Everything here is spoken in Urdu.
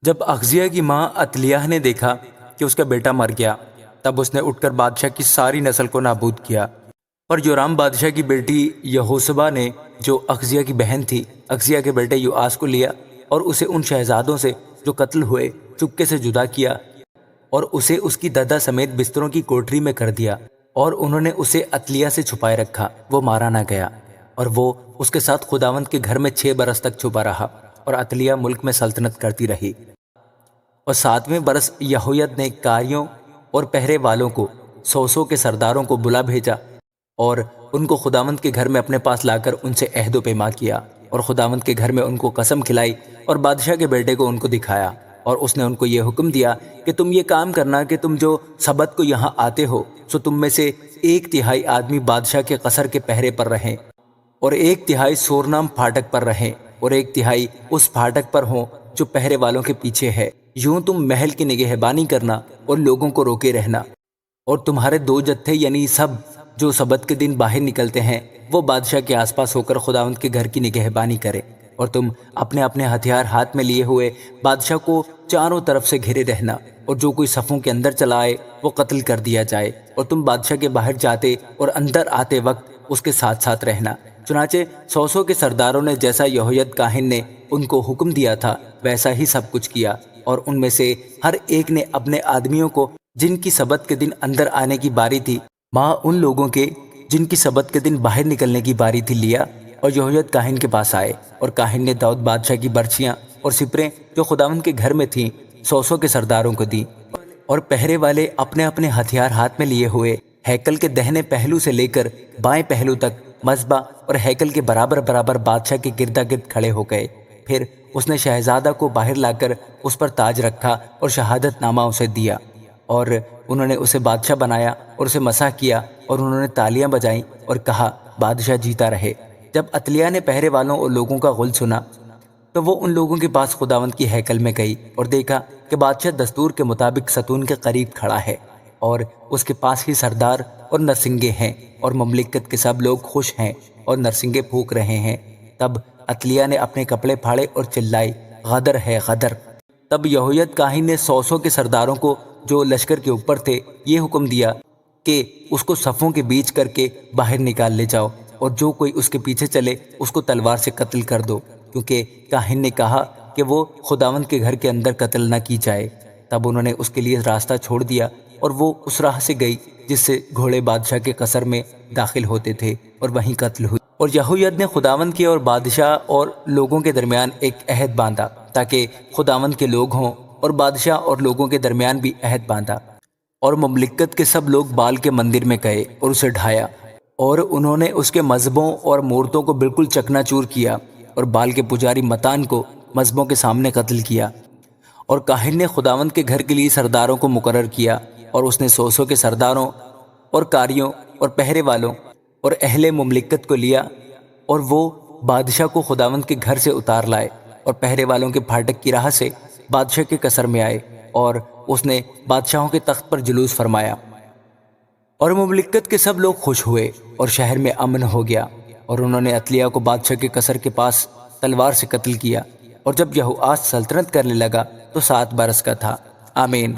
جب اغذیہ کی ماں عطلیہ نے دیکھا کہ اس کا بیٹا مر گیا، تب اس نے اٹھ کر بادشاہ کی ساری نسل کو نابود کیا۔ اور یورام بادشاہ کی بیٹی یہوشبا نے، جو اغذیہ کی بہن تھی، اغذیہ کے بیٹے یوآس کو لیا اور اسے ان شہزادوں سے جو قتل ہوئے چپکے سے جدا کیا اور اسے اس کی دادا سمیت بستروں کی کوٹری میں کر دیا، اور انہوں نے اسے عطلیہ سے چھپائے رکھا، وہ مارا نہ گیا، اور وہ اس کے ساتھ خداوند کے گھر میں 6 برس تک چھپا رہا، اور عطلیہ ملک میں سلطنت کرتی رہی۔ اور 7ویں برس یہوید نے کاریوں اور پہرے والوں کو، 100 کے سرداروں کو بلا بھیجا اور ان کو خداوند کے گھر میں اپنے پاس لا کر ان سے عہد و پیما کیا، اور خداوند کے گھر میں ان کو قسم کھلائی اور بادشاہ کے بیٹے کو ان کو دکھایا، اور اس نے ان کو یہ حکم دیا کہ تم یہ کام کرنا کہ تم جو سبت کو یہاں آتے ہو، سو تم میں سے 1/3 آدمی بادشاہ کے قصر کے پہرے پر رہیں، اور 1/3 سورنام پھاٹک پر رہیں، اور 1/3 اس پھاٹک پر ہوں جو پہرے والوں کے پیچھے ہے۔ یوں تم محل کی نگہبانی کرنا اور لوگوں کو روکے رہنا، اور تمہارے 2 جتھے یعنی سب جو سبت کے دن باہر نکلتے ہیں، وہ بادشاہ کے آس پاس ہو کر خداوند کے گھر کی نگہبانی کرے، اور تم اپنے اپنے ہتھیار ہاتھ میں لیے ہوئے بادشاہ کو چاروں طرف سے گھرے رہنا، اور جو کوئی صفوں کے اندر چلا آئے وہ قتل کر دیا جائے، اور تم بادشاہ کے باہر جاتے اور اندر آتے وقت اس کے ساتھ ساتھ رہنا۔ چنانچہ 100 کے سرداروں نے جیسا یہوید کاہن نے ان کو حکم دیا تھا ویسا ہی سب کچھ کیا، اور ان میں سے ہر ایک نے اپنے آدمیوں کو جن کی سبت کے دن اندر آنے کی باری تھی، ماں ان لوگوں کے جن کی سبت کے دن باہر نکلنے کی باری تھی، لیا اور یہوید کاہن کے پاس آئے، اور کاہن نے داؤد بادشاہ کی برچیاں اور سپریں جو خداوند کے گھر میں تھیں 100 کے سرداروں کو دیں، اور پہرے والے اپنے اپنے ہتھیار ہاتھ میں لیے ہوئے ہیکل کے دہنے پہلو سے لے کر بائیں پہلو تک مذبح اور ہیکل کے برابر برابر بادشاہ کے گردا گرد کھڑے ہو گئے۔ پھر اس نے شہزادہ کو باہر لا کر اس پر تاج رکھا اور شہادت نامہ اسے دیا، اور انہوں نے اسے بادشاہ بنایا اور اسے مسح کیا، اور انہوں نے تالیاں بجائیں اور کہا بادشاہ جیتا رہے۔ جب عطلیہ نے پہرے والوں اور لوگوں کا غل سنا تو وہ ان لوگوں کے پاس خداوند کی ہیکل میں گئی اور دیکھا کہ بادشاہ دستور کے مطابق ستون کے قریب کھڑا ہے، اور اس کے پاس ہی سردار اور نرسنگے ہیں، اور مملکت کے سب لوگ خوش ہیں اور نرسنگے پھونک رہے ہیں۔ تب عطلیہ نے اپنے کپڑے پھاڑے اور چلائی، غدر ہے غدر۔ تب یہوید کاہن نے 100 کے سرداروں کو جو لشکر کے اوپر تھے یہ حکم دیا کہ اس کو صفوں کے بیچ کر کے باہر نکال لے جاؤ، اور جو کوئی اس کے پیچھے چلے اس کو تلوار سے قتل کر دو، کیونکہ کاہن نے کہا کہ وہ خداوند کے گھر کے اندر قتل نہ کی جائے۔ تب انہوں نے اس کے لیے راستہ چھوڑ دیا، اور وہ اس راہ سے گئی جس سے گھوڑے بادشاہ کے قصر میں داخل ہوتے تھے، اور وہیں قتل ہوئی۔ اور یہوید نے خداوند کے اور بادشاہ اور لوگوں کے درمیان ایک عہد باندھا، تاکہ خداوند کے لوگ ہوں، اور بادشاہ اور لوگوں کے درمیان بھی عہد باندھا، اور مملکت کے سب لوگ بال کے مندر میں گئے اور اسے ڈھایا، اور انہوں نے اس کے مذہبوں اور مورتوں کو بالکل چکنا چور کیا، اور بال کے پجاری متان کو مذہبوں کے سامنے قتل کیا۔ اور کاہن نے خداوند کے گھر کے لیے سرداروں کو مقرر کیا، اور اس نے 100 کے سرداروں اور کاریوں اور پہرے والوں اور اہل مملکت کو لیا، اور وہ بادشاہ کو خداوند کے گھر سے اتار لائے، اور پہرے والوں کے پھاٹک کی راہ سے بادشاہ کے قصر میں آئے، اور اس نے بادشاہوں کے تخت پر جلوس فرمایا، اور مملکت کے سب لوگ خوش ہوئے، اور شہر میں امن ہو گیا، اور انہوں نے عطلیہ کو بادشاہ کے قصر کے پاس تلوار سے قتل کیا۔ اور جب یہوآس سلطنت کرنے لگا تو 7 برس کا تھا۔ آمین۔